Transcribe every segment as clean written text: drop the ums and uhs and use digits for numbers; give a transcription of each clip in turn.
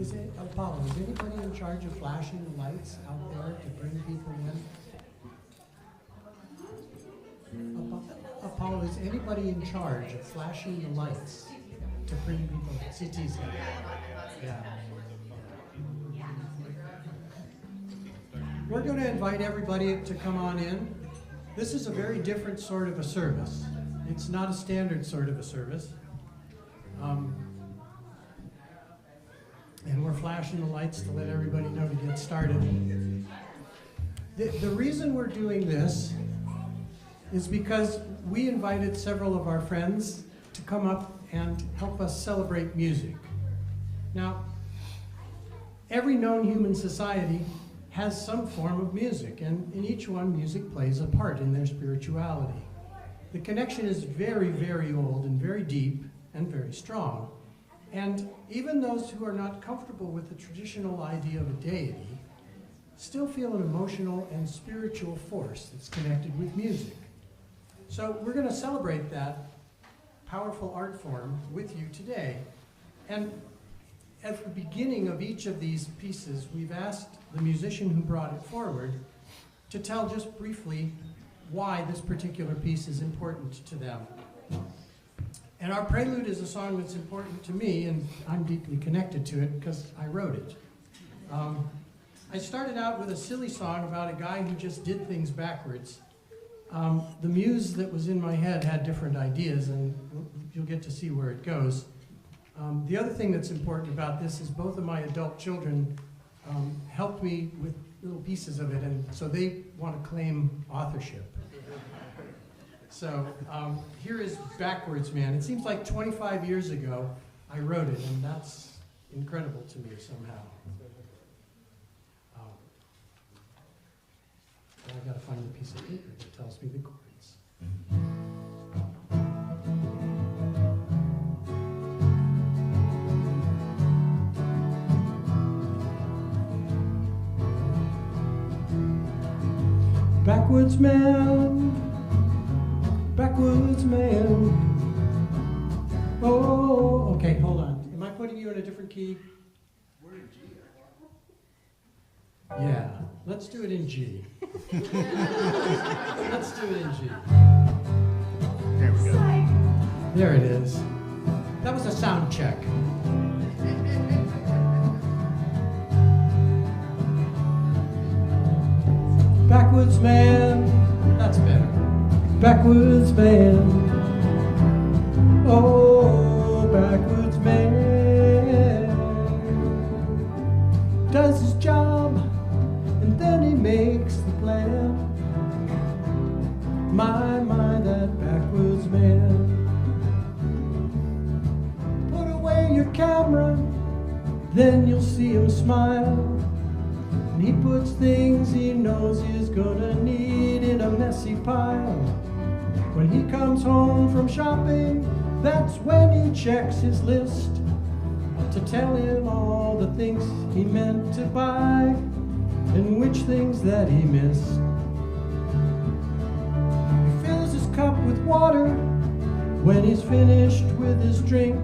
Is it, Apollo, is anybody in charge of flashing the lights out there to bring people in? Apollo, is anybody in charge of flashing the lights to bring people in? CT's got it. Yeah. We're going to invite everybody to come on in. This is a very different sort of a service. It's not a standard sort of a service. And we're flashing the lights to let everybody know to get started. The reason we're doing this is because we invited several of our friends to come up and help us celebrate music. Now, every known human society has some form of music, and in each one, music plays a part in their spirituality. The connection is very, very old and very deep and very strong. And even those who are not comfortable with the traditional idea of a deity still feel an emotional and spiritual force that's connected with music. So we're going to celebrate that powerful art form with you today. And at the beginning of each of these pieces, we've asked the musician who brought it forward to tell just briefly why this particular piece is important to them. And our prelude is a song that's important to me, and I'm deeply connected to it because I wrote it. I started out with a silly song about a guy who just did things backwards. The muse that was in my head had different ideas, and you'll get to see where it goes. The other thing that's important about this is both of my adult children helped me with little pieces of it, and so they want to claim authorship. So here is Backwards Man. It seems like 25 years ago I wrote it, and that's incredible to me somehow. I gotta find the piece of paper that tells me the chords. Backwards man, backwards man. Oh, okay, hold on. Am I putting you in a different key? We're in G. Yeah, let's do it in G. Let's do it in G. There we go. There it is. That was a sound check. Backwards man, that's better. Backwards man, oh, backwards man, does his job and then he makes the plan. My, that backwards man. Put away your camera, then you'll see him smile. And he puts things he knows he's gonna need in a messy pile. When he comes home from shopping, that's when he checks his list to tell him all the things he meant to buy and which things that he missed. He fills his cup with water when he's finished with his drink.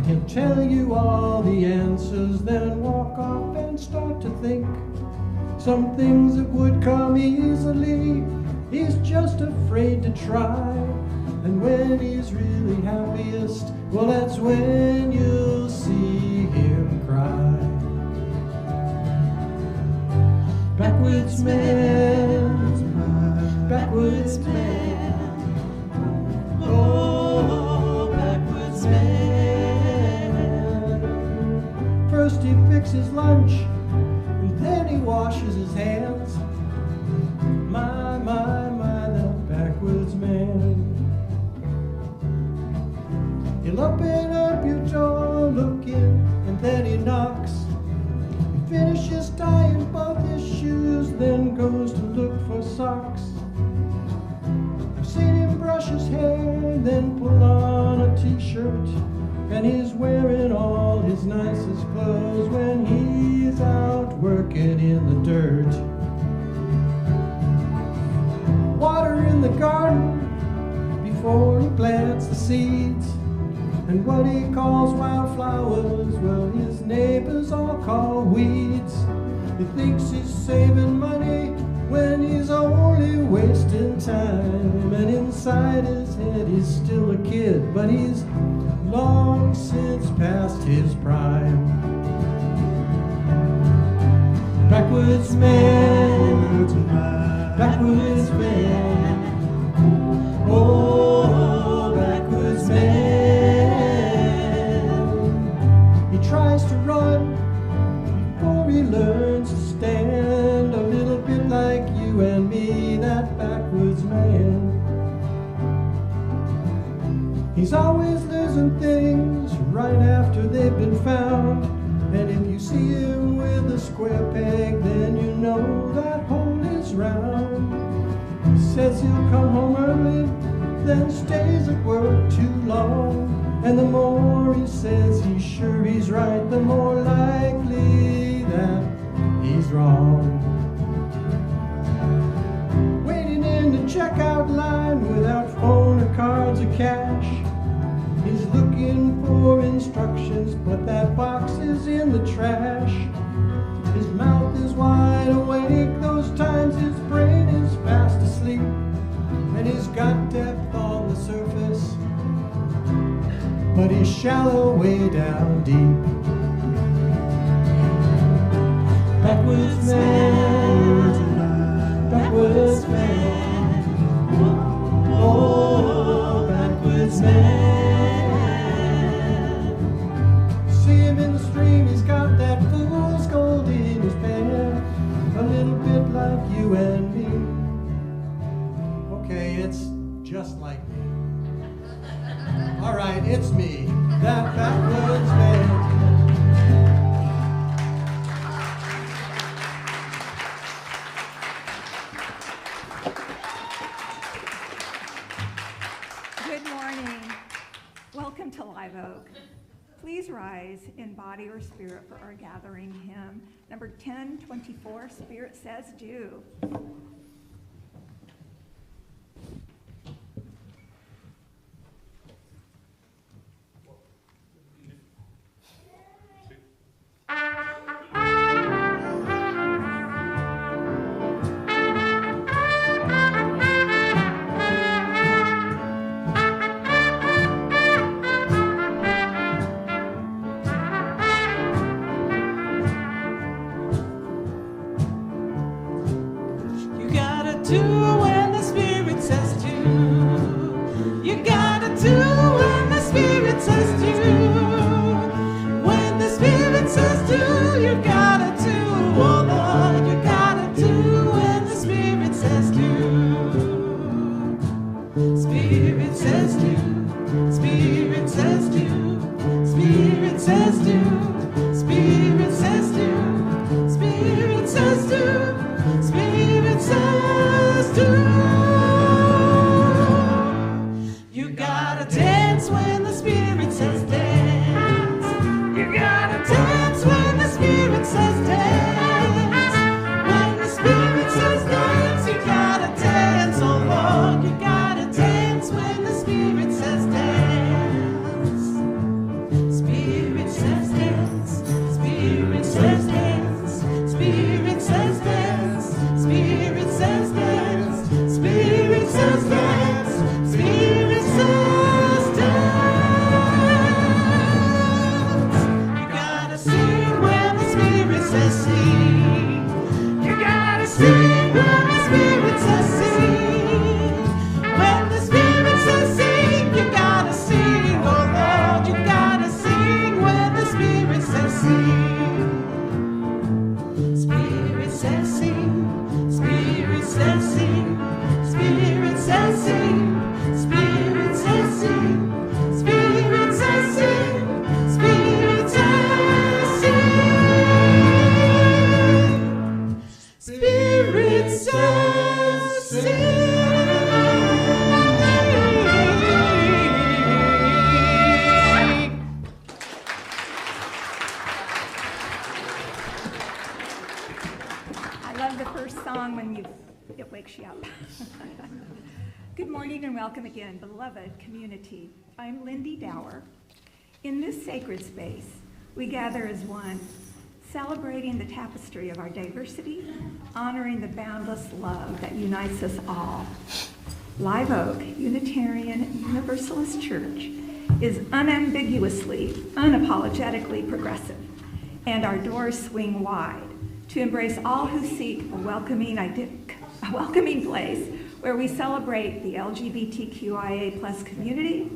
He'll tell you all the answers, then walk off and start to think. Some things that would come easily, he's just afraid to try. And when he's really happiest, well, that's when you'll see him cry. Backwards man, backwards man, oh, backwards man. First he fixes lunch, and then he washes his hands. My, that backwards man. He'll open up your door, look in, and then he knocks. He finishes tying both his shoes, then goes to look for socks. I've seen him brush his hair, then pull on a t-shirt, and he's wearing all his nicest clothes when he's out working in the dirt. Water in the garden before he plants the seeds. And what he calls wildflowers, well, his neighbors all call weeds. He thinks he's saving money when he's only wasting time. And inside his head he's still a kid, but he's long since past his prime. Backwoods man, backwoods man, oh, backwoods man. He tries to run before he learns to stand, a little bit like you and me, that backwoods man. He's always losing things right after they've been found. And if you see him with a square peg, then you know that hole is round. Says he'll come home early, then stays at work too long. And the more he says he's sure he's right, the more likely that he's wrong. Waiting in the checkout line without phone or cards or cash. He's looking for instructions, but that box is in the trash. His mouth is wide awake, those times his brain is fast asleep. And he's got depth on the surface, but he's shallow way down deep. Backwoods man, backwoods man, oh, backwoods man. See him in the stream, he's got that fool's gold in his pen, a little bit like you and me. Okay, it's just like me. All right, it's me, that backwoods man. Good morning. Welcome to Live Oak. Please rise in body or spirit for our gathering hymn. Number 1024, Spirit Says Do. Do when the Spirit says do. You gotta do when the Spirit says do. When the Spirit says do, you gotta do. Oh Lord, you gotta do when the Spirit says do. Spirit says do. Spirit says do. Spirit says do. Spirit says do. Spirit says do. Spirit says do. You gotta dance when the Spirit says dance. You gotta dance when the Spirit says dance. When the Spirit says dance, you gotta dance. Oh Lord, you gotta dance when the Spirit says dance. Spirit says dance. Spirit says dance. Spirit says dance. Spirit says dance. Spirit says dance. Spirit says dance. You gotta sing when the Spirit says sing. You gotta sing when the Spirit says sing. When the Spirit says sing, you gotta sing. Oh Lord, you gotta sing when the Spirit says sing. Spirit says sing. Spirit says sing. Spirit says sing. Spirit says sing. Spirit says sing. Spirit says sing. Spirit says sing. I love the first song when it wakes you up. Good morning and welcome again, beloved community. I'm Lindy Dower. In this sacred space, we gather as one, celebrating the tapestry of our diversity, honoring the boundless love that unites us all. Live Oak Unitarian Universalist Church is unambiguously, unapologetically progressive, and our doors swing wide to embrace all who seek a welcoming place where we celebrate the LGBTQIA+ community,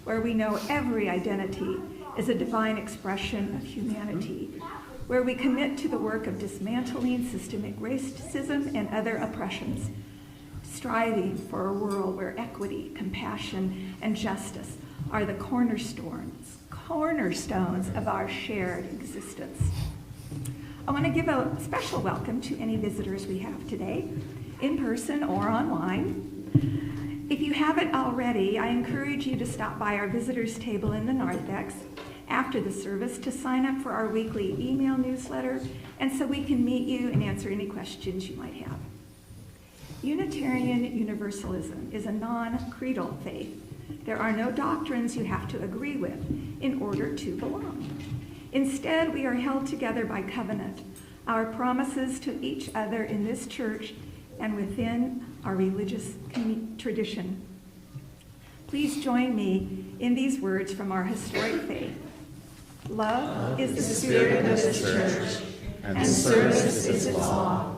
where we know every identity is a divine expression of humanity, where we commit to the work of dismantling systemic racism and other oppressions, striving for a world where equity, compassion, and justice are the cornerstones of our shared existence. I want to give a special welcome to any visitors we have today, in person or online. If you haven't already, I encourage you to stop by our visitors table in the narthex after the service to sign up for our weekly email newsletter, and so we can meet you and answer any questions you might have. Unitarian Universalism is a non-creedal faith. There are no doctrines you have to agree with in order to belong. Instead, we are held together by covenant, our promises to each other in this church and within our religious tradition. Please join me in these words from our historic faith. Love is the spirit of this church, and service is its law.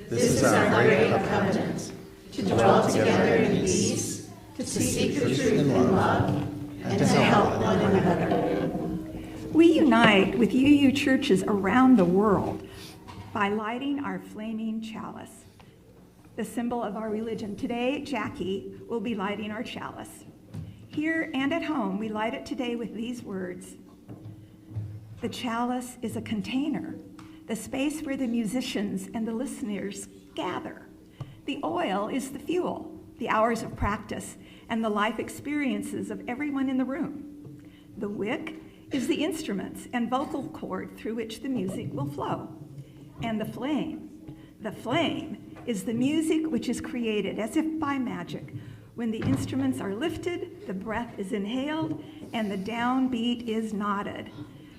This is our great covenant, to dwell together in peace, to seek the truth in love, and to help one another. We unite with UU churches around the world by lighting our flaming chalice, the symbol of our religion. Today, Jackie will be lighting our chalice. Here and at home, we light it today with these words. The chalice is a container, the space where the musicians and the listeners gather. The oil is the fuel, the hours of practice, and the life experiences of everyone in the room. The wick is the instruments and vocal cord through which the music will flow. And the flame is the music which is created as if by magic. When the instruments are lifted, the breath is inhaled, and the downbeat is nodded.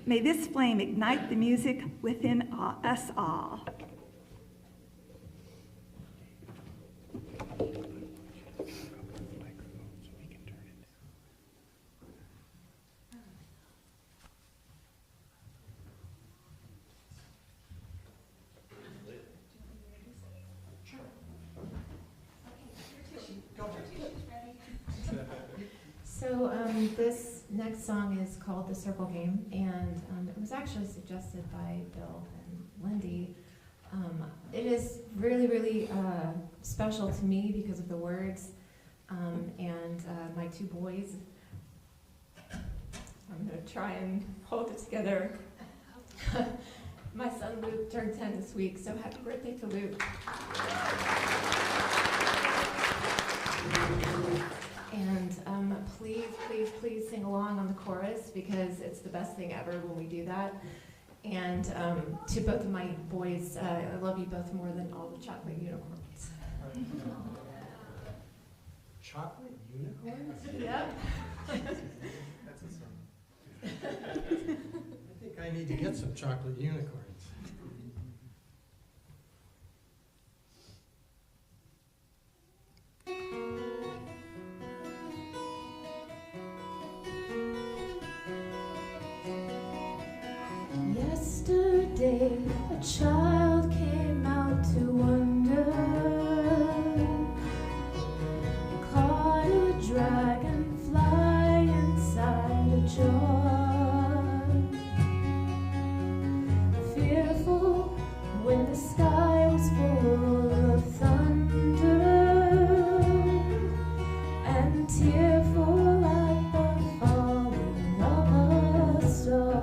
May this flame ignite the music within us all. So this next song is called The Circle Game, and it was actually suggested by Bill and Lindy. It is really, really special to me because of the words and my two boys. I'm going to try and hold it together. My son Luke turned 10 this week, so happy birthday to Luke. And please, please, please sing along on the chorus because it's the best thing ever when we do that. And to both of my boys, I love you both more than all the chocolate unicorns. Chocolate unicorns? Yep. That's a song. I think I need to get some chocolate unicorns. Yesterday, a child came out to wonder, caught a dragonfly inside a jar. Fearful when the sky was full of thunder, and tearful at the falling of a star.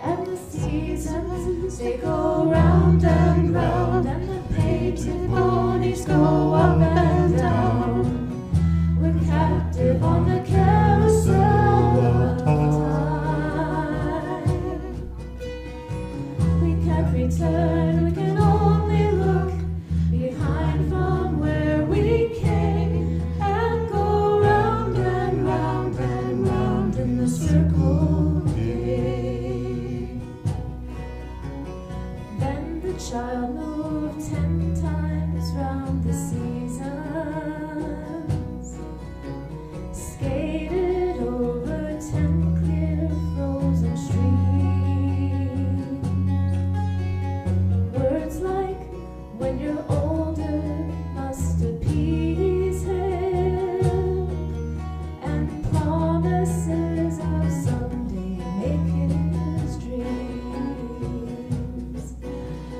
And the seasons, they go round and round, and the painted ponies go up and down. We're captive on the carousel of time. We can't return, we can only look behind from where promises of someday making his dreams.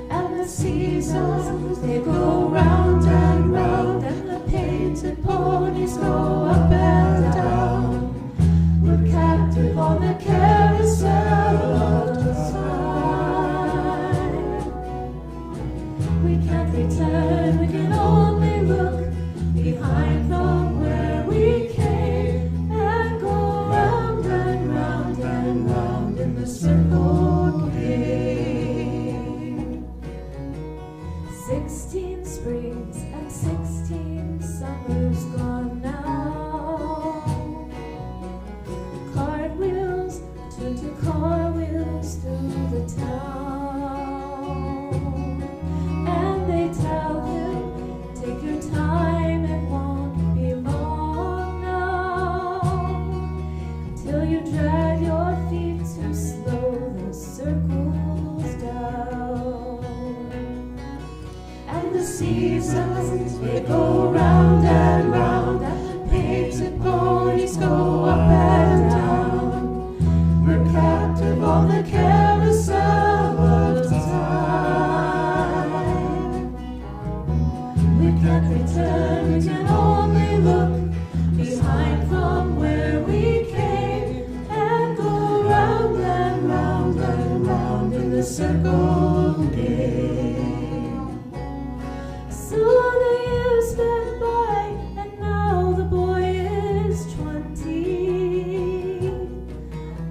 And the seasons, they go round and round, and the painted ponies go up and down. We're captive on the carousel of time. We can't return, we can only look behind from where we came and go round and round and round in the circle game. 16 springs and 16 summers gone now. Cartwheels turn to car wheels through the town. And they tell him, take your time, it won't be long now. Till you drag your feet too slow, the circles down. And the seasons, they go round and round, and the painted ponies go up and down. We're captive on the carousel of time. We can't return, we can only look behind from where we came and go round and round and round in the circle game. So the years sped by, and now the boy is 20.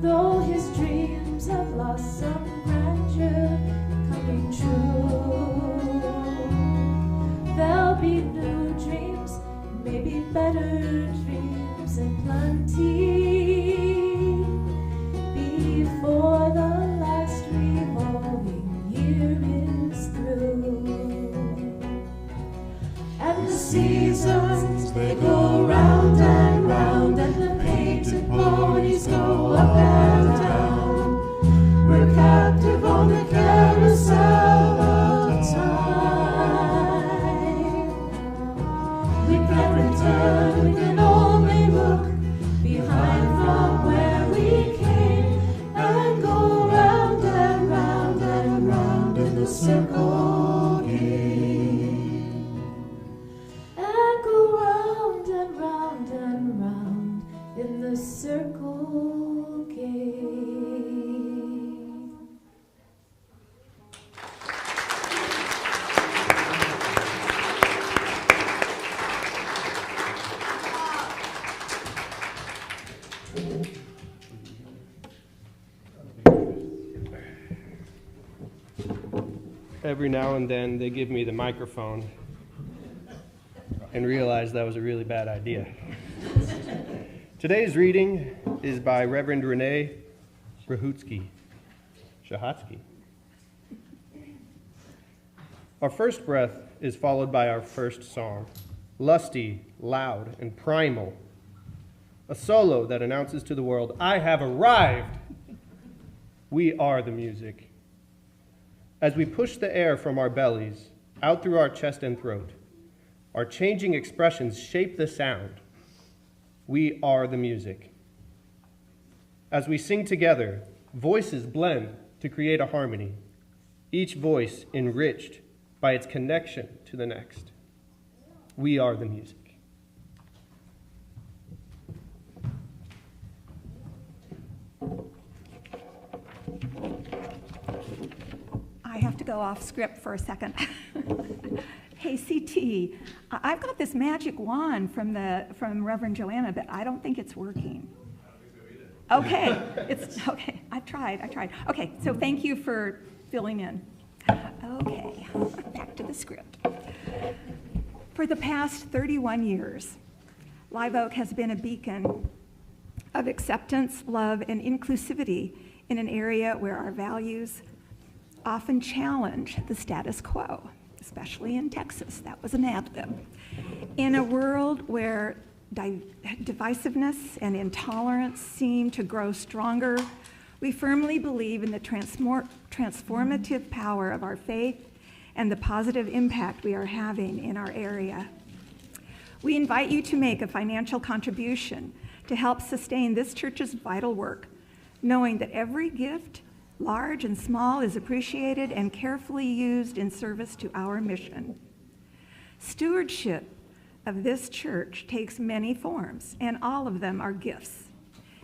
Though his dreams have lost some grandeur coming true, there'll be new dreams, maybe better dreams and plenty, before the last revolving year is through. And the seasons, they go round and round, and the painted ponies go up and down. We're captive on the carousel of time. We can't return, we can only look behind from where we came and go round and round and round in the circle game. And go round and round and round in the circle game. Every now and then they give me the microphone and realize that was a really bad idea. Today's reading is by Reverend Renee Shahatsky. Our first breath is followed by our first song, lusty, loud, and primal. A solo that announces to the world, I have arrived. We are the music. As we push the air from our bellies, out through our chest and throat, our changing expressions shape the sound. We are the music. As we sing together, voices blend to create a harmony, each voice enriched by its connection to the next. We are the music. I have to go off script for a second. Hey, CT, I've got this magic wand from Reverend Joanna, but I don't think it's working. Okay, okay. I tried. Okay, so thank you for filling in. Okay, back to the script. For the past 31 years, Live Oak has been a beacon of acceptance, love, and inclusivity in an area where our values often challenge the status quo, especially in Texas. That was an ad-lib. In a world where divisiveness and intolerance seem to grow stronger, we firmly believe in the transformative power of our faith and the positive impact we are having in our area. We invite you to make a financial contribution to to help sustain this church's vital work, knowing that every gift, large and small, is appreciated and carefully used in service to our mission. Stewardship of this church takes many forms, and all of them are gifts.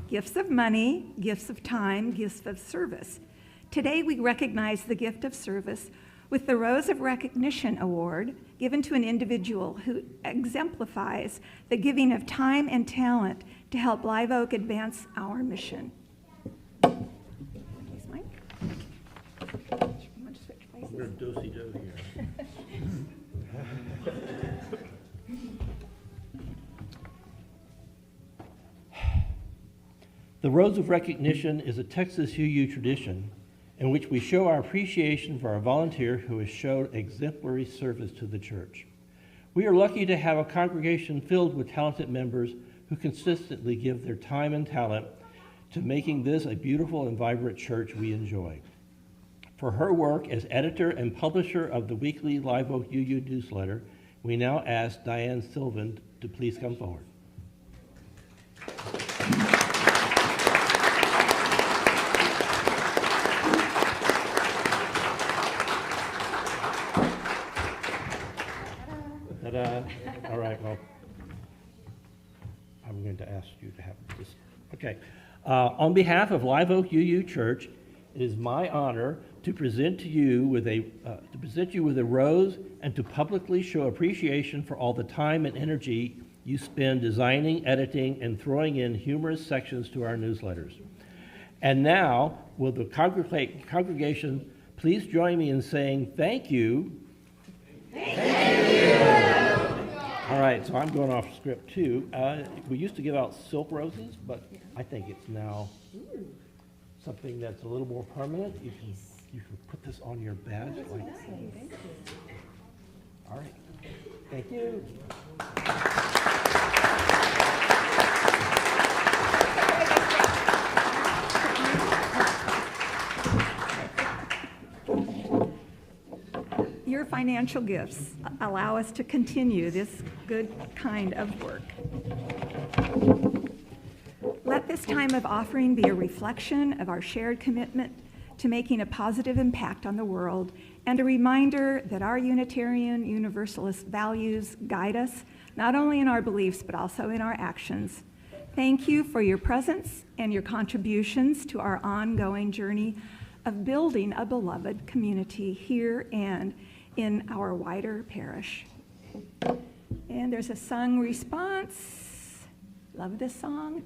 Gifts of money, gifts of time, gifts of service. Today we recognize the gift of service with the Rose of Recognition Award given to an individual who exemplifies the giving of time and talent to help Live Oak advance our mission. Here's Mike. You want to switch places? We're do-si-do here. The Rose of Recognition is a Texas UU tradition in which we show our appreciation for our volunteer who has showed exemplary service to the church. We are lucky to have a congregation filled with talented members who consistently give their time and talent to making this a beautiful and vibrant church we enjoy. For her work as editor and publisher of the weekly Live Oak UU newsletter, we now ask Diane Sylvan to please come forward. Ta-da. All right, well, I'm going to ask you to have this. Okay. On behalf of Live Oak UU Church, it is my honor to present you with a rose and to publicly show appreciation for all the time and energy you spend designing, editing, and throwing in humorous sections to our newsletters. And now, will the congregation please join me in saying thank you. Thank you. All right, so I'm going off script too. We used to give out silk roses, but I think it's now something that's a little more permanent. You can put this on your badge. All right, thank you. Your financial gifts allow us to continue this good kind of work. Let this time of offering be a reflection of our shared commitment to making a positive impact on the world and a reminder that our Unitarian Universalist values guide us not only in our beliefs but also in our actions. Thank you for your presence and your contributions to our ongoing journey of building a beloved community here and in our wider parish. And there's a sung response. Love this song.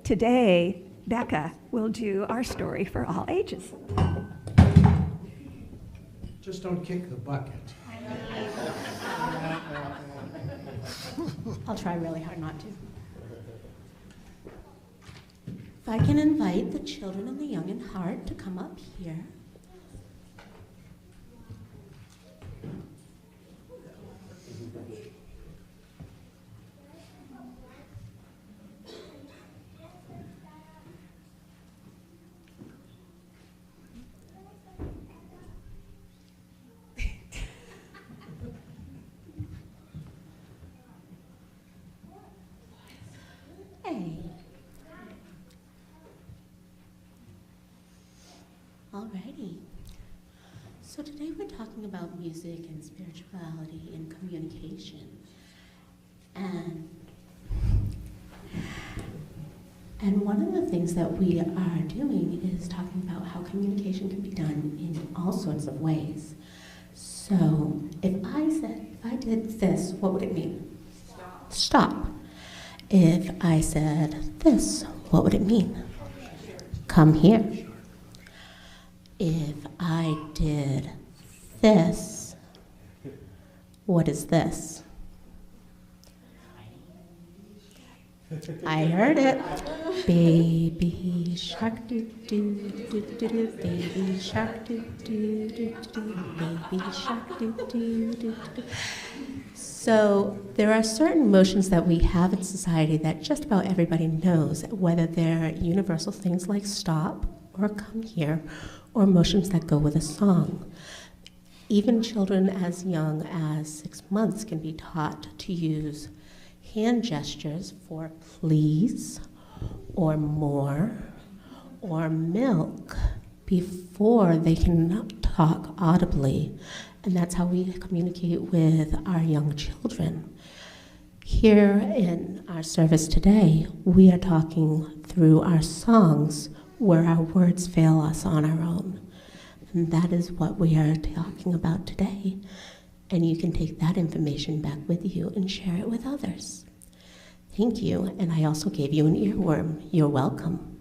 Today, Becca will do our story for all ages. Just don't kick the bucket. I'll try really hard not to. If I can invite the children and the young in heart to come up here. Alrighty. So today we're talking about music and spirituality and communication. And And one of the things that we are doing is talking about how communication can be done in all sorts of ways. So if I did this, what would it mean? Stop. If I said this, what would it mean? Come here. If I did this, what is this? I heard it. Baby shark do do do do do, baby shark do do do do, baby shark do do do do. So there are certain motions that we have in society that just about everybody knows, whether they're universal things like stop or come here, or motions that go with a song. Even children as young as 6 months can be taught to use hand gestures for please, or more, or milk before they can talk audibly. And that's how we communicate with our young children. Here in our service today, we are talking through our songs where our words fail us on our own. And that is what we are talking about today. And you can take that information back with you and share it with others. Thank you, and I also gave you an earworm. You're welcome.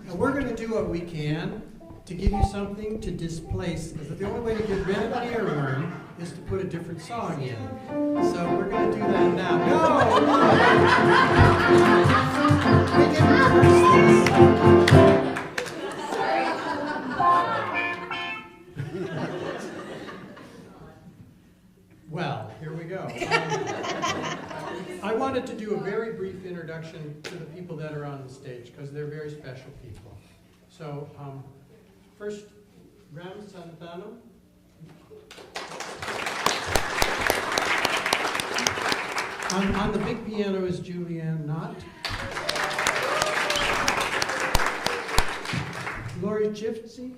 Now we're going to do what we can to give you something to displace, because the only way to get rid of an earworm is to put a different song in. So we're going to do that now. No! We didn't rehearse this. Well, here we go. I wanted to do a very brief introduction to the people that are on the stage, because they're very special people. So, first, Ram Santanam. On the big piano is Julianne Knott. Lori Chiftsy.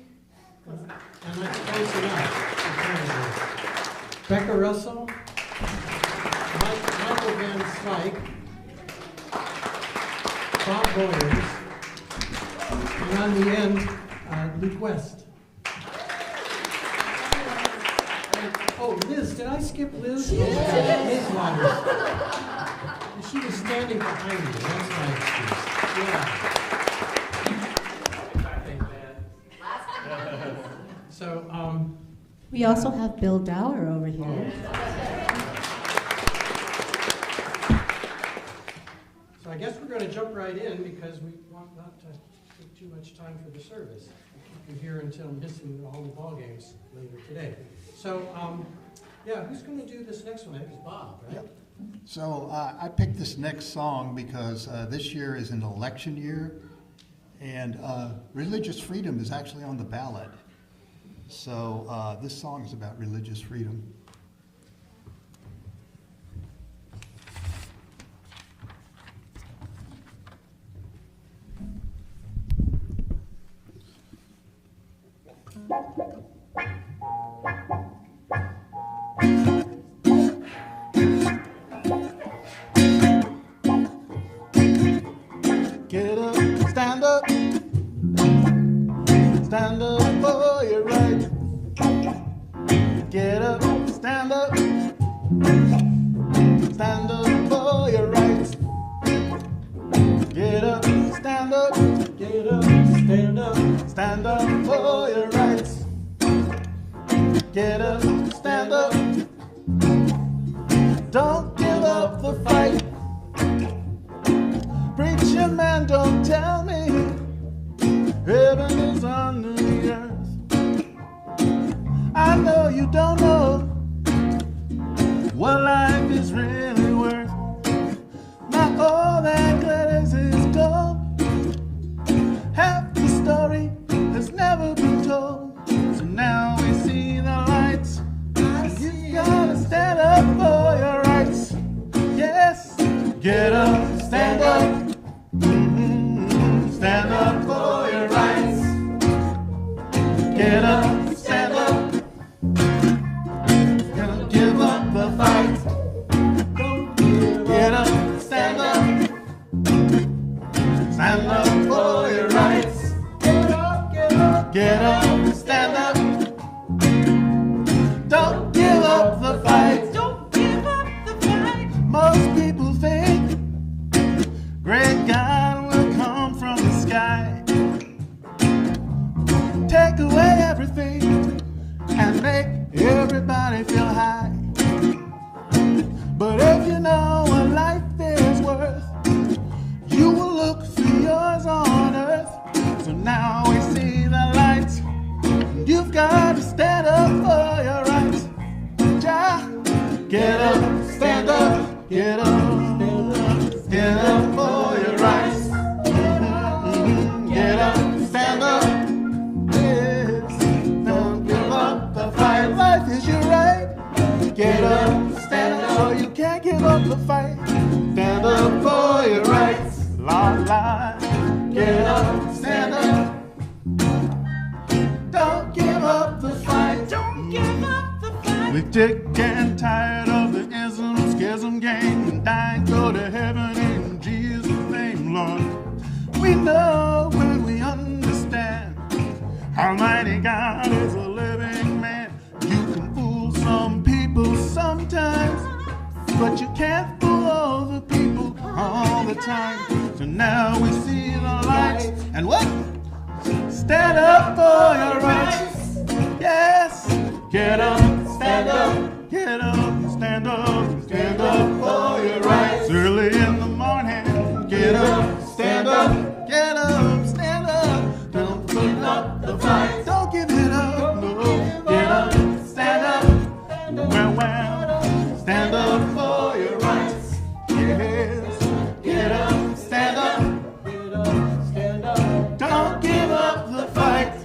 And that's close enough. Becca Russell. Michael Van Slyke. Bob Boyers. And on the end, Luke West. Oh, Liz, did I skip Liz? Yeah. Liz Waters. She was standing behind me, that's my excuse. Yeah. So, we also have Bill Dower over here. So I guess we're going to jump right in because we want not to take too much time for the service. We'll keep you here until missing all the ball games later today. So, yeah, who's going to do this next one? I think it's Bob, right? Yep. So I picked this next song because this year is an election year, and religious freedom is actually on the ballot. So this song is about religious freedom. Get up, stand up for your right. Get up, stand up for your rights. Get up, stand up for your rights. Get up, stand up. Don't give up the fight. Preacher man, don't tell me heaven is under the earth. I know you don't know what life is really worth. Not all that glitters is gold. Half the story has never been told. So now we see the lights. You gotta stand up for your rights. Yes, get up, stand up. Stand up for your rights. Get up, stand up. Don't give up the fight. Don't give up the fight. Most people think great God will come from the sky, take away everything and make everybody feel high. But if you know what life is worth, you will look for yours on earth. So now we see the light. You've got to stand up for your rights. Get up, stand up, get up, get up for your rights. Get up, stand up. Yes, don't give up the fight. Life is your right. Get up, stand up. Oh, you can't give up the fight. Stand up for your rights. La la. Get up, stand up. Don't give up the fight. Don't give up the fight. We're sick and tired of the ism, schism game, and dying go to heaven in Jesus' name, Lord. We know when we understand Almighty God is a living man. You can fool some people sometimes, but you can't fool all the people all the time. So now we see the light, and what? Stand up for your rights. Yes. Get up, stand up, get up, stand up, stand up for your rights. Early in the morning, get up, stand up, get up, stand up. Don't give up the fight, don't give it up, no. Get up, stand up, well, stand up for your rights. Yes, get up, stand up, get up, stand up. Don't give up the fight.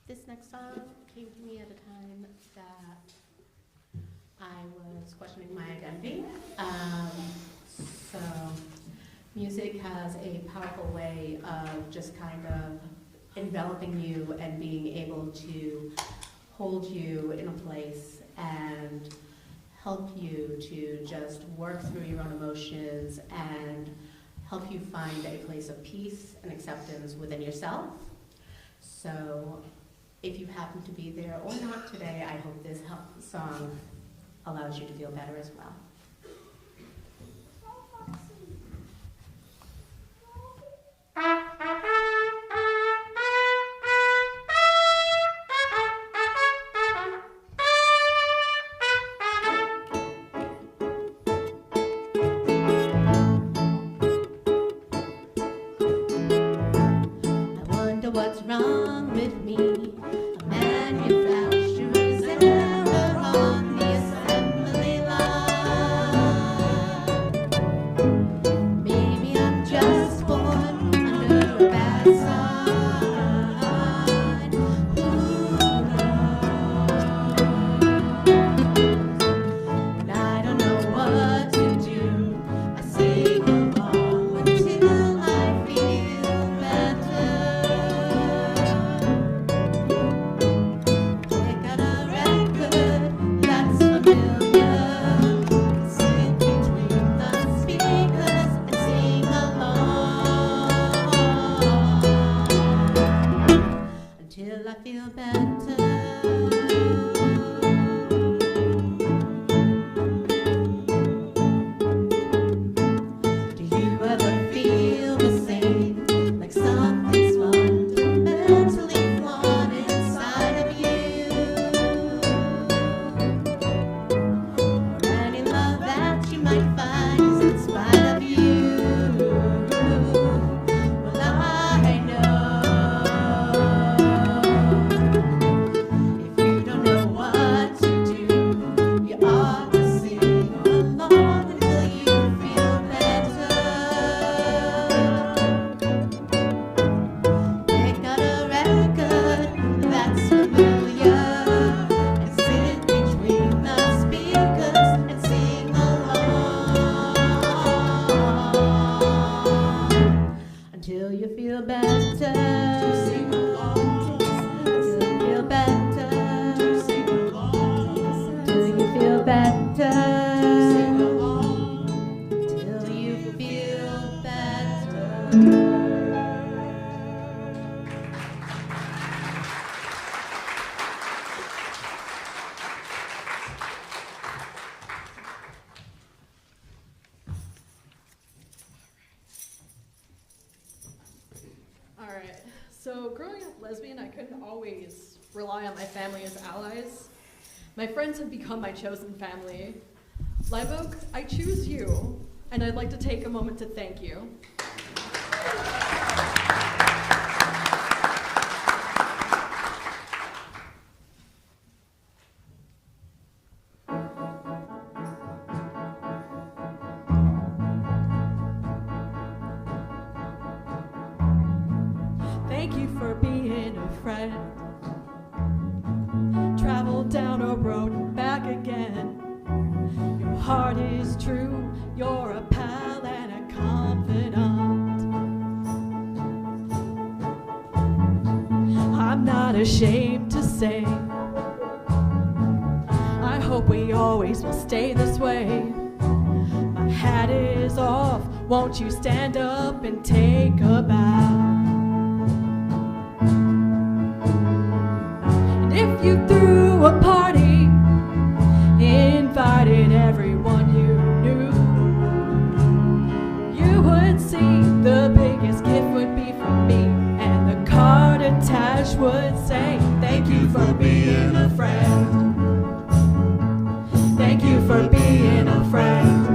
This next song came to me at a time that I was questioning my identity. So music has a powerful way of just kind of enveloping you and being able to hold you in a place and help you to just work through your own emotions and help you find a place of peace and acceptance within yourself. So if you happen to be there or not today, I hope this song allows you to feel better as well. I wonder what's wrong with me. A manufacturer's error on the assembly line. Maybe I'm just born under a bad sign. Who knows? And I don't know what to do. I sing along until I feel better. All right. So growing up lesbian, I couldn't always rely on my family as allies. My friends have become my chosen family. Live Oak, I choose you, and I'd like to take a moment to thank you. Thank you for being a friend. Travel down a road and back again. Your heart is true, you're a pal and a confidant. I'm not ashamed to say, I hope we always will stay this way. My hat is off, won't you stand up and take a bow? If you threw a party, invited everyone you knew, you would see the biggest gift would be from me, and the card attached would say, thank you for being a friend. Thank you for being a friend.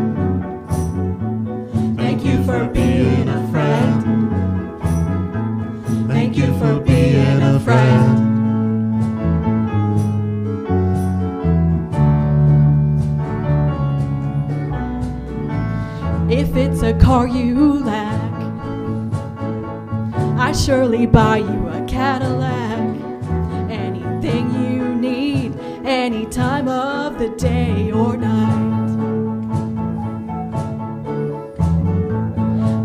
Thank you for being a friend. Thank you for being a friend. If it's a car you lack, I surely buy you a Cadillac. Anything you need, any time of the day or night.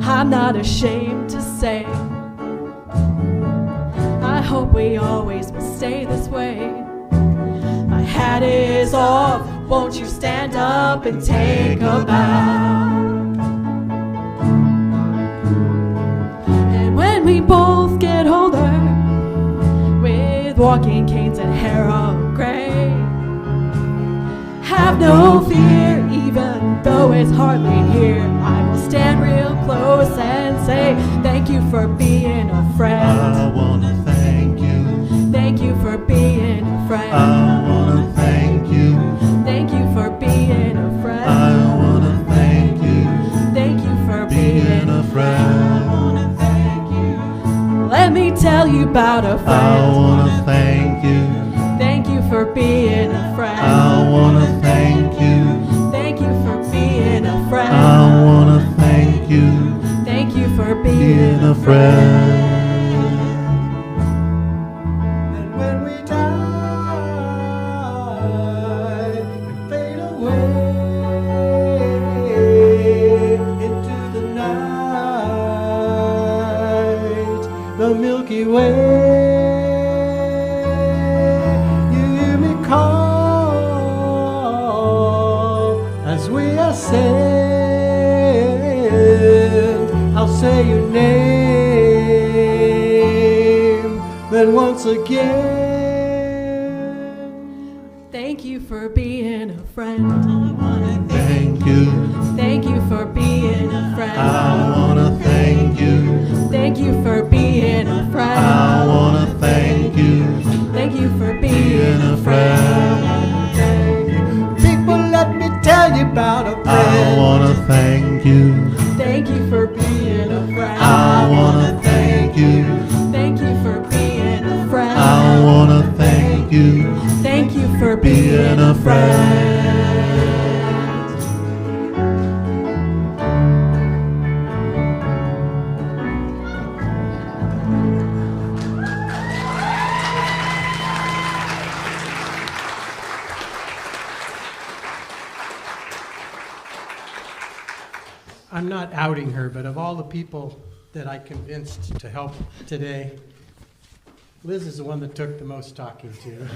I'm not ashamed to say, I hope we always will stay this way. My hat is off, won't you stand up and take a bow? When we both get older, with walking canes and hair all gray, have no fear, even though it's hardly here. I will stand real close and say, thank you for being a friend. I wanna thank you. Thank you for being a friend. I wanna thank you. Thank you for being a friend. I wanna thank you. Thank you for being a friend. Let me tell you about a friend. I wanna thank you. Thank you for being a friend. I wanna thank you. Thank you for being a friend. I wanna thank you. Thank you for being a friend. And when we die and fade away into the night, the Milky Way, you hear me call as we ascend. I'll say your name, then once again. Thank you for being a friend. I wanna thank you. Thank you for being a friend. I wanna thank you. Thank you for being a friend. I wanna thank you. Thank you for being a friend. People, let me tell you about a friend. I wanna thank you. Thank you for being a friend. I wanna thank you. Thank you for being a friend. I wanna thank you. Thank you for Being a friend. I'm not outing her, but of all the people that I convinced to help today, Liz is the one that took the most talking to.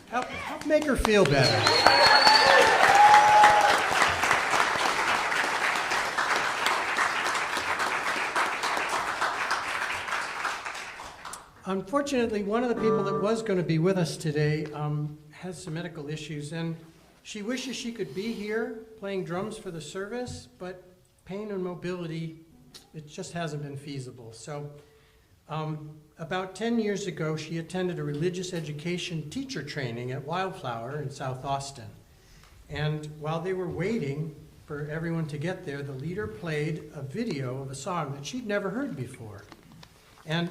help make her feel better. Unfortunately, one of the people that was going to be with us today has some medical issues, and she wishes she could be here playing drums for the service, but pain and mobility, it just hasn't been feasible. So about 10 years ago, she attended a religious education teacher training at Wildflower in South Austin. And while they were waiting for everyone to get there, the leader played a video of a song that she'd never heard before. And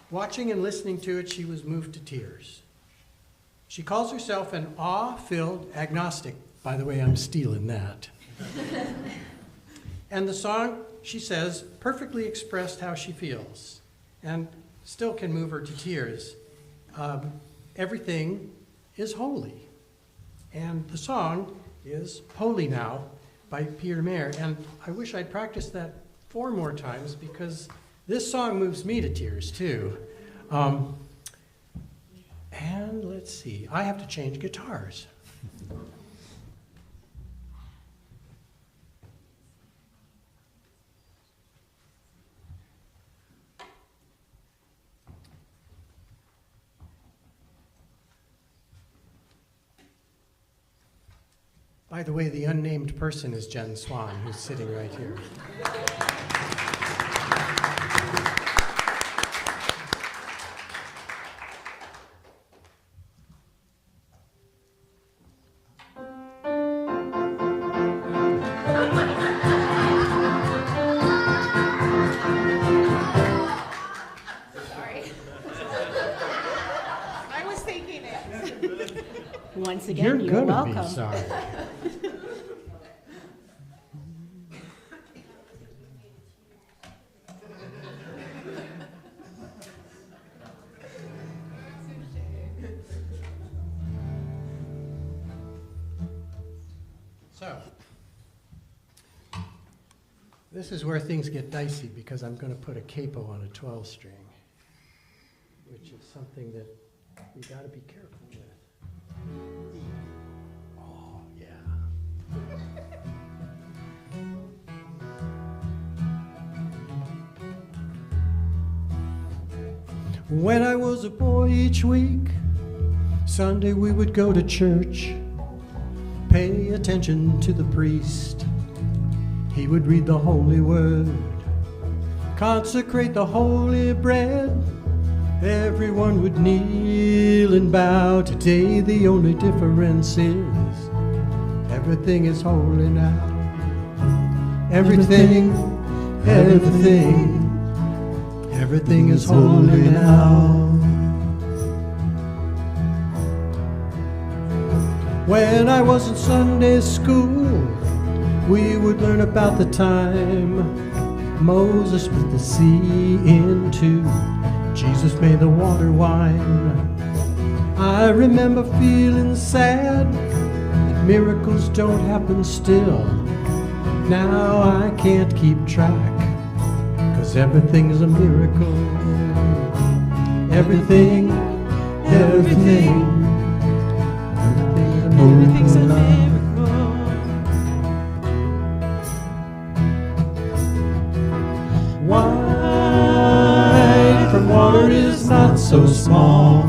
watching and listening to it, she was moved to tears. She calls herself an awe-filled agnostic. By the way, I'm stealing that. And the song, she says, perfectly expressed how she feels and still can move her to tears. Everything is holy. And the song is Holy Now by Peter Mayer. And I wish I'd practiced that 4 more times because this song moves me to tears too. And let's see, I have to change guitars. By the way, the unnamed person is Jen Swan, who's sitting right here. Once again, you're welcome. Be sorry. So, this is where things get dicey because I'm going to put a capo on a 12 string, which is something that you got to be careful with. Oh, yeah. When I was a boy each week, Sunday we would go to church, pay attention to the priest. He would read the holy word, consecrate the holy bread. Everyone would kneel and bow. Today the only difference is everything is holy now. Everything is holy now. When I was in Sunday school, we would learn about the time Moses split the sea in two. Jesus made the water wine. I remember feeling sad that miracles don't happen still. Now I can't keep track, 'cause everything's a miracle. Everything's a miracle. Wine from water is not so small,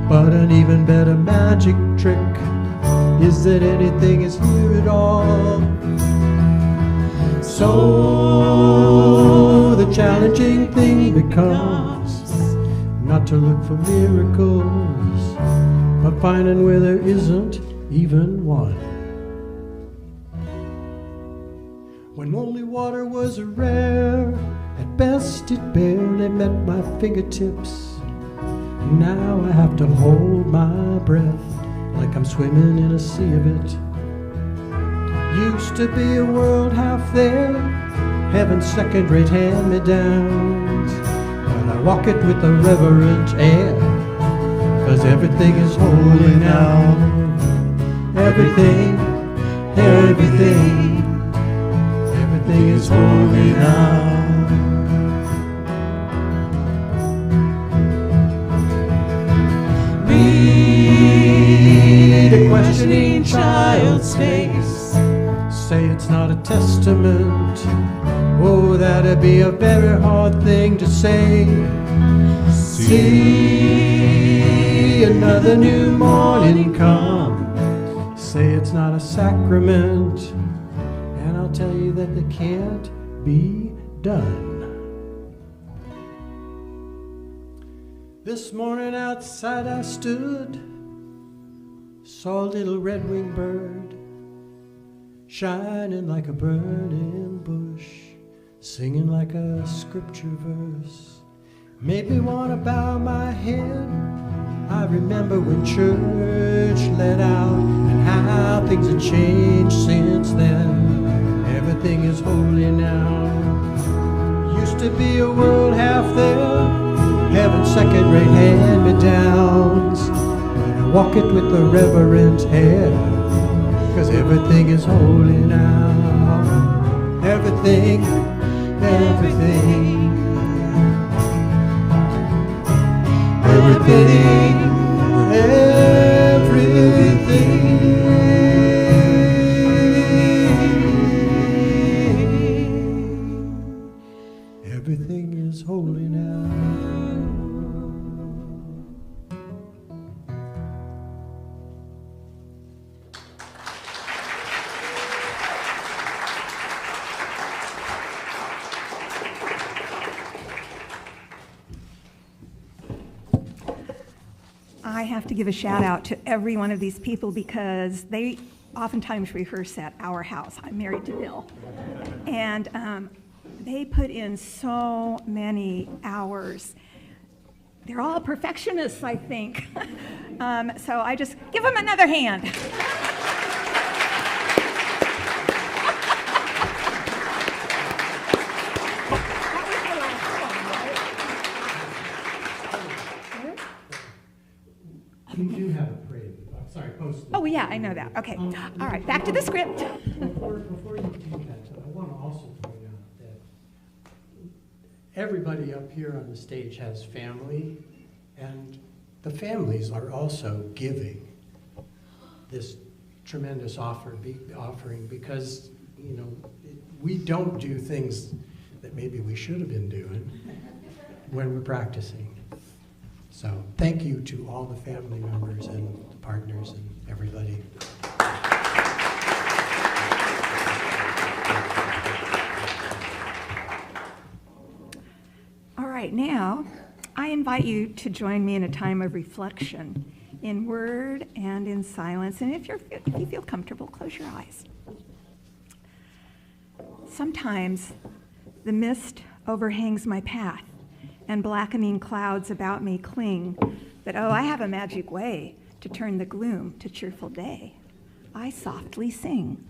but an even better magic trick is that anything is here at all. So the challenging thing becomes not to look for miracles, but finding where there isn't even one. When only water was rare, at best it barely met my fingertips. Now I have to hold my breath like I'm swimming in a sea of it. Used to be a world half there, heaven's second-rate hand-me-downs. But I walk it with a reverent air, 'cause everything is holy now. Everything is holy now. Read a questioning child's face, say it's not a testament. Oh, that'd be a very hard thing to say. See another new morning come. Say it's not a sacrament, and I'll tell you that it can't be done. This morning outside I stood, saw a little red-winged bird shining like a burning bush, singing like a scripture verse. Made me want to bow my head. I remember when church let out and how things have changed since then. Everything is holy now. Used to be a world half there, heaven second-rate hand-me-downs. But I walk it with the reverent air, 'cause everything is holy now. Everything, everything. Everything, everything. Everything is holy now. I have to give a shout out to every one of these people because they oftentimes rehearse at our house. I'm married to Bill. And they put in so many hours. They're all perfectionists, I think. So I just give them another hand. We do have a parade. Sorry, post. Oh, yeah, I know that. Okay. All right, back to the script. Before you do that, I want to also point out that everybody up here on the stage has family, and the families are also giving this tremendous offering because, you know, we don't do things that maybe we should have been doing when we're practicing. So thank you to all the family members and the partners and everybody. All right, now I invite you to join me in a time of reflection in word and in silence. And if you feel comfortable, close your eyes. Sometimes the mist overhangs my path and blackening clouds about me cling. But oh, I have a magic way to turn the gloom to cheerful day. I softly sing.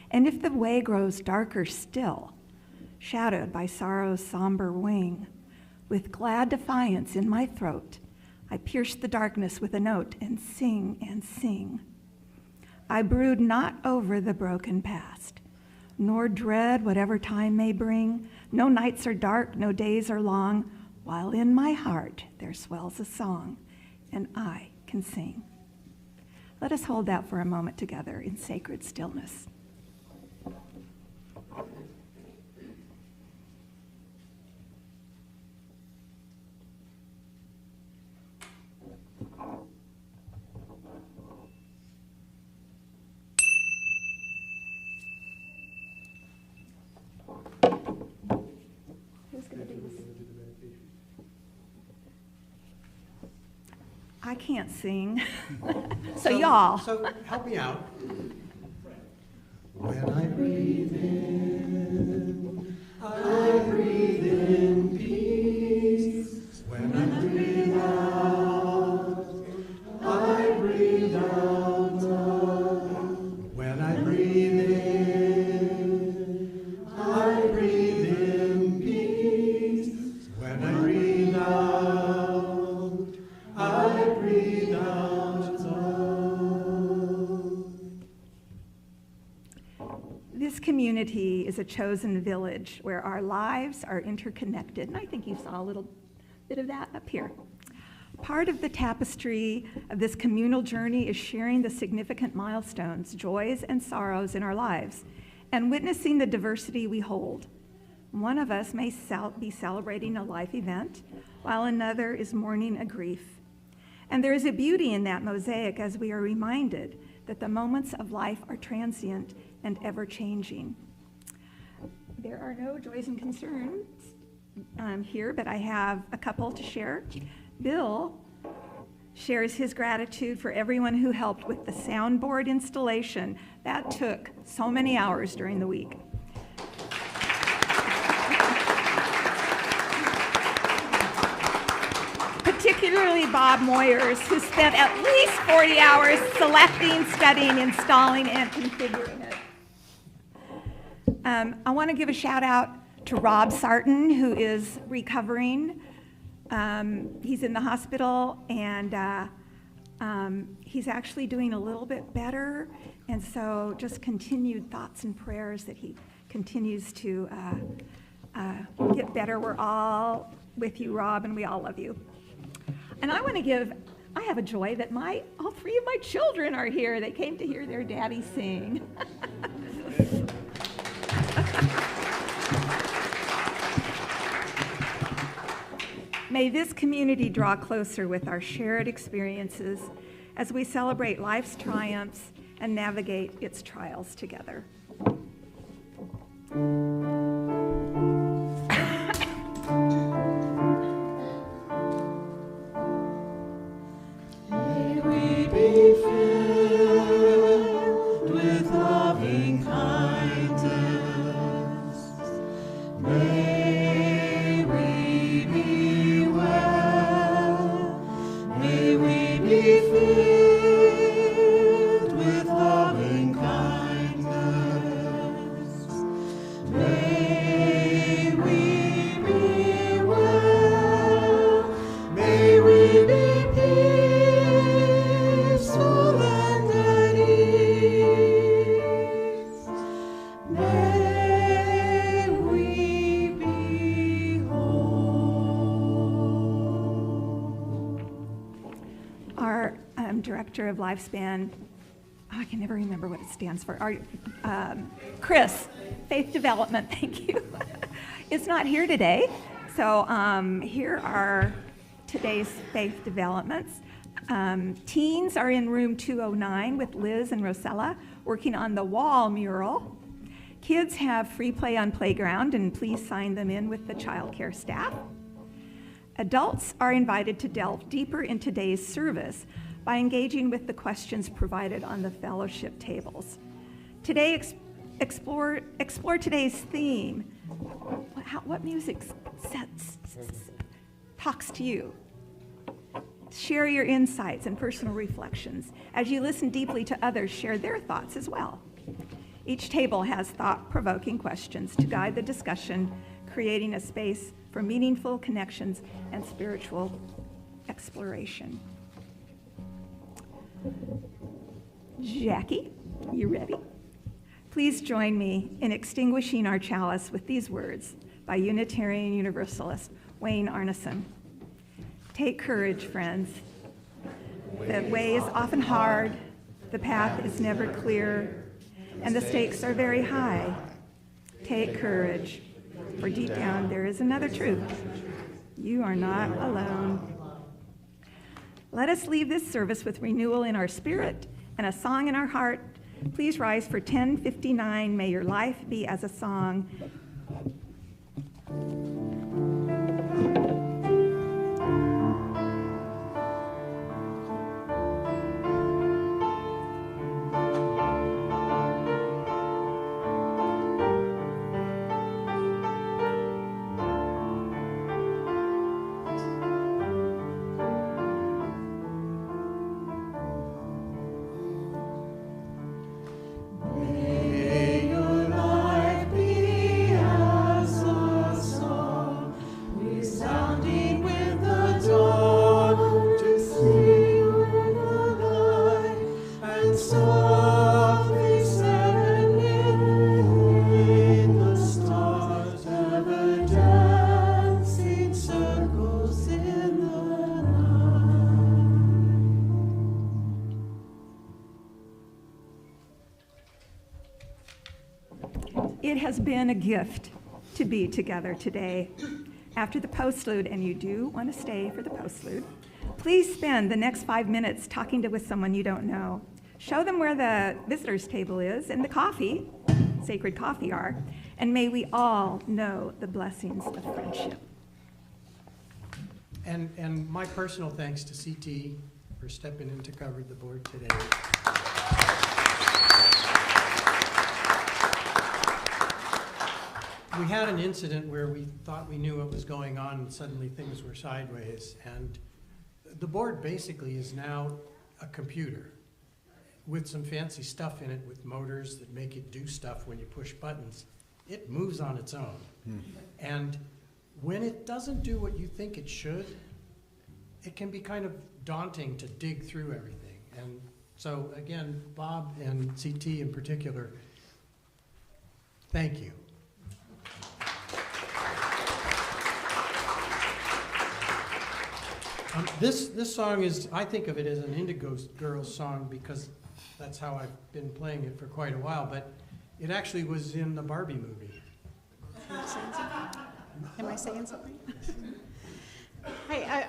And if the way grows darker still, shadowed by sorrow's somber wing, with glad defiance in my throat, I pierce the darkness with a note and sing and sing. I brood not over the broken past, nor dread whatever time may bring. No nights are dark, no days are long, while in my heart there swells a song, and I can sing. Let us hold that for a moment together in sacred stillness. I can't sing. So y'all. So help me out. When I breathe in, I breathe in peace. When I breathe out, I breathe out love. When I breathe in, I breathe in peace. When I breathe out, I breathe out love. This community is a chosen village where our lives are interconnected, and I think you saw a little bit of that up here. Part of the tapestry of this communal journey is sharing the significant milestones, joys, and sorrows in our lives, and witnessing the diversity we hold. One of us may be celebrating a life event, while another is mourning a grief. And there is a beauty in that mosaic as we are reminded that the moments of life are transient and ever-changing. There are no joys and concerns here, but I have a couple to share. Bill shares his gratitude for everyone who helped with the soundboard installation. That took so many hours during the week. Particularly Bob Moyers, who spent at least 40 hours selecting, studying, installing, and configuring it. I want to give a shout out to Rob Sarton, who is recovering. He's in the hospital, and he's actually doing a little bit better. And so just continued thoughts and prayers that he continues to get better. We're all with you, Rob, and we all love you. And I have a joy that all three of my children are here. They came to hear their daddy sing. May this community draw closer with our shared experiences as we celebrate life's triumphs and navigate its trials together. May we be filled with loving kindness. May we be well. May we be filled with loving kindness. May we be well. May we be peaceful and at ease. May we be whole. Our director of Lifespan, I can never remember what it stands for. Chris, Faith Development, thank you, is not here today. So here are today's faith developments. Teens are in room 209 with Liz and Rosella working on the wall mural. Kids have free play on playground, and please sign them in with the child care staff. Adults are invited to delve deeper in today's service by engaging with the questions provided on the fellowship tables. Today, explore today's theme. What music talks to you? Share your insights and personal reflections. As you listen deeply to others, share their thoughts as well. Each table has thought-provoking questions to guide the discussion, creating a space for meaningful connections and spiritual exploration. Jackie, you ready? Please join me in extinguishing our chalice with these words by Unitarian Universalist Wayne Arneson. Take courage, friends. The way is often hard, the path is never clear, and the stakes are very high. Take courage, for deep down there is another truth. You are not alone. Let us leave this service with renewal in our spirit and a song in our heart. Please rise for 10:59. May your life be as a song. May your life be as a song, resounding with the dawn, to sing with the light, and softly serenade the stars, ever dancing circles in the night. It has been a gift to be together today. After the postlude, and you do want to stay for the postlude, please spend the next 5 minutes talking with someone you don't know. Show them where the visitors table is and the coffee, sacred coffee are, and may we all know the blessings of friendship. And my personal thanks to CT for stepping in to cover the board today. We had an incident where we thought we knew what was going on and suddenly things were sideways. And the board basically is now a computer with some fancy stuff in it with motors that make it do stuff when you push buttons. It moves on its own. And when it doesn't do what you think it should, it can be kind of daunting to dig through everything. And so again, Bob and CT in particular, thank you. This song is, I think of it as an Indigo Girls song because that's how I've been playing it for quite a while, but it actually was in the Barbie movie. Am I saying something? Hi,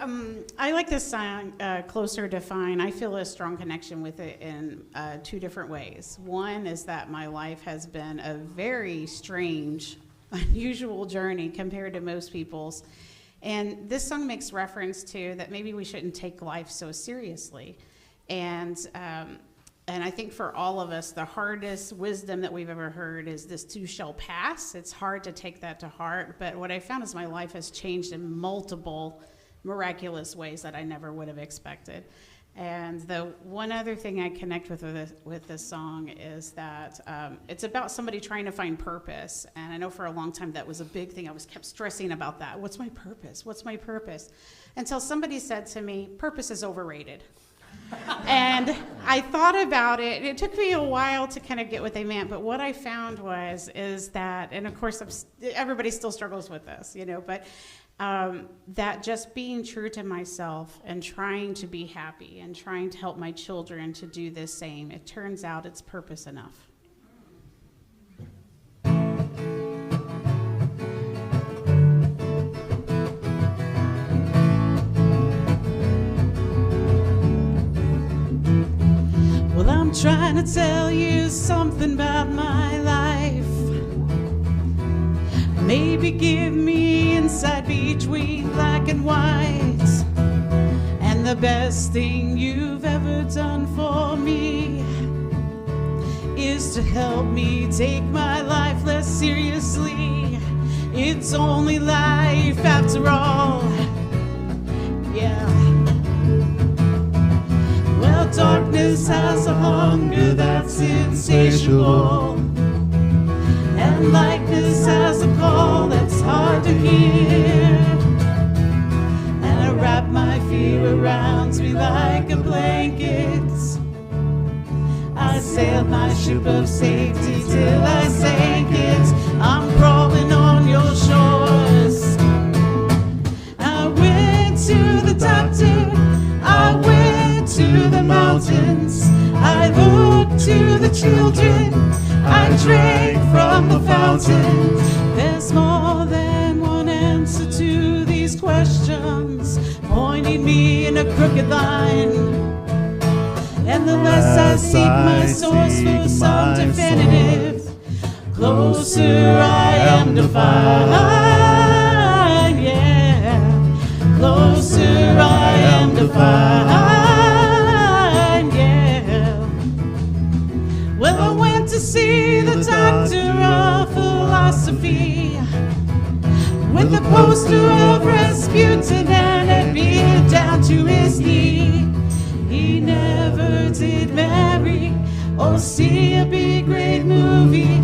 I like this song, Closer to Fine. I feel a strong connection with it in 2 different ways. One is that my life has been a very strange, unusual journey compared to most people's. And this song makes reference to that maybe we shouldn't take life so seriously. And I think for all of us, the hardest wisdom that we've ever heard is this too shall pass. It's hard to take that to heart. But what I found is my life has changed in multiple miraculous ways that I never would have expected. And the one other thing I connect with this song is that it's about somebody trying to find purpose. And I know for a long time that was a big thing. I kept stressing about that. What's my purpose? What's my purpose? Until somebody said to me, purpose is overrated. And I thought about it. It took me a while to kind of get what they meant. But what I found is that, and of course everybody still struggles with this, but that just being true to myself and trying to be happy and trying to help my children to do the same, it turns out it's purpose enough. Well, I'm trying to tell you something about my life. Maybe give me insight between black and white. And the best thing you've ever done for me is to help me take my life less seriously. It's only life after all. Yeah. Well, darkness has a hunger that's insatiable, and lightness has a call that's hard to hear. And I wrap my fear around me like a blanket. I sailed my ship of safety till I sank it. I'm crawling on your shores. I went to the doctor, I went to the mountains, I looked to the children, I drank from the fountain. There's more than one answer to these questions, pointing me in a crooked line. And the less I seek my source for some definitive, closer I am to find. Yeah, closer I am to find. Yeah. Well, I went to see the doctor of philosophy with a poster of Rasputin and a beard down to his knee. He never did marry or see a big great movie.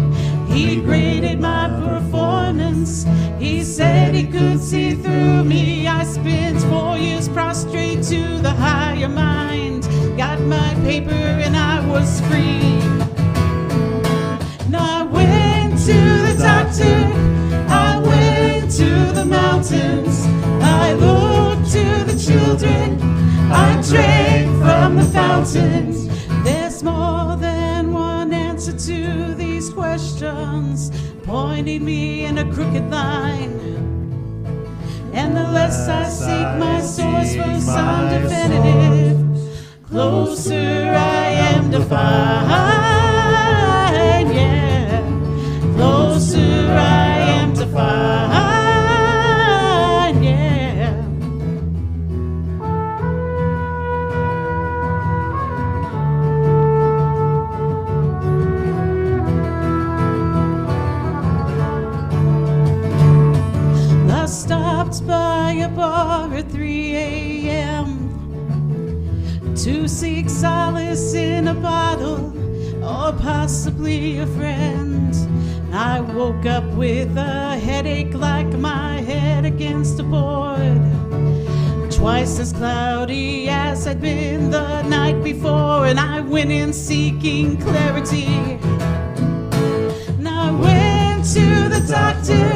He graded my performance. He said he could see through me. I spent 4 years prostrate to the higher mind. Got my paper and I was free. Now I went to the doctor, I went to the mountains, I looked to the children, I drank from the fountains. There's more than one answer to these questions, pointing me in a crooked line. And the less I seek my source for some definitive, closer I am to find, yeah. Closer I am to find, yeah. I stopped by a bar at 3 a.m. to seek solace in a bottle or possibly a friend. I woke up with a headache like my head against a board, twice as cloudy as I'd been the night before, and I went in seeking clarity. And I went to the doctor,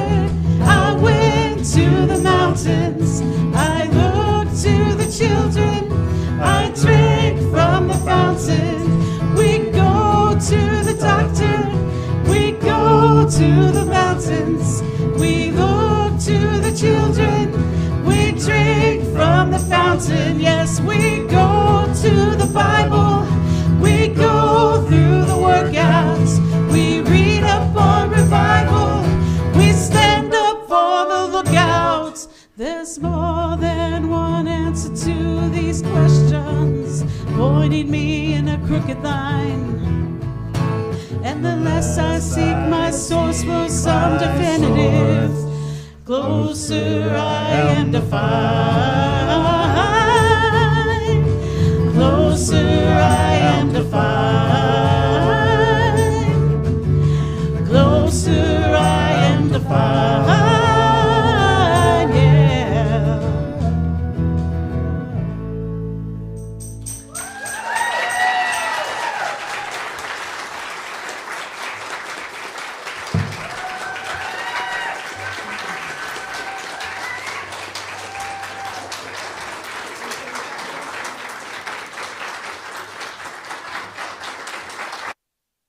I went to the mountains, I looked to the children, I drank from the fountain. We go to the doctor, we go to the mountains, we look to the children, we drink from the fountain. Yes, we go to the Bible, we go through the workouts, we read up on revival, we stand up for the lookouts. There's more than one answer to these questions, pointing me in a crooked line. And the less I seek my source for some definitive, closer I am to find. Closer I am to find. Closer I am to find.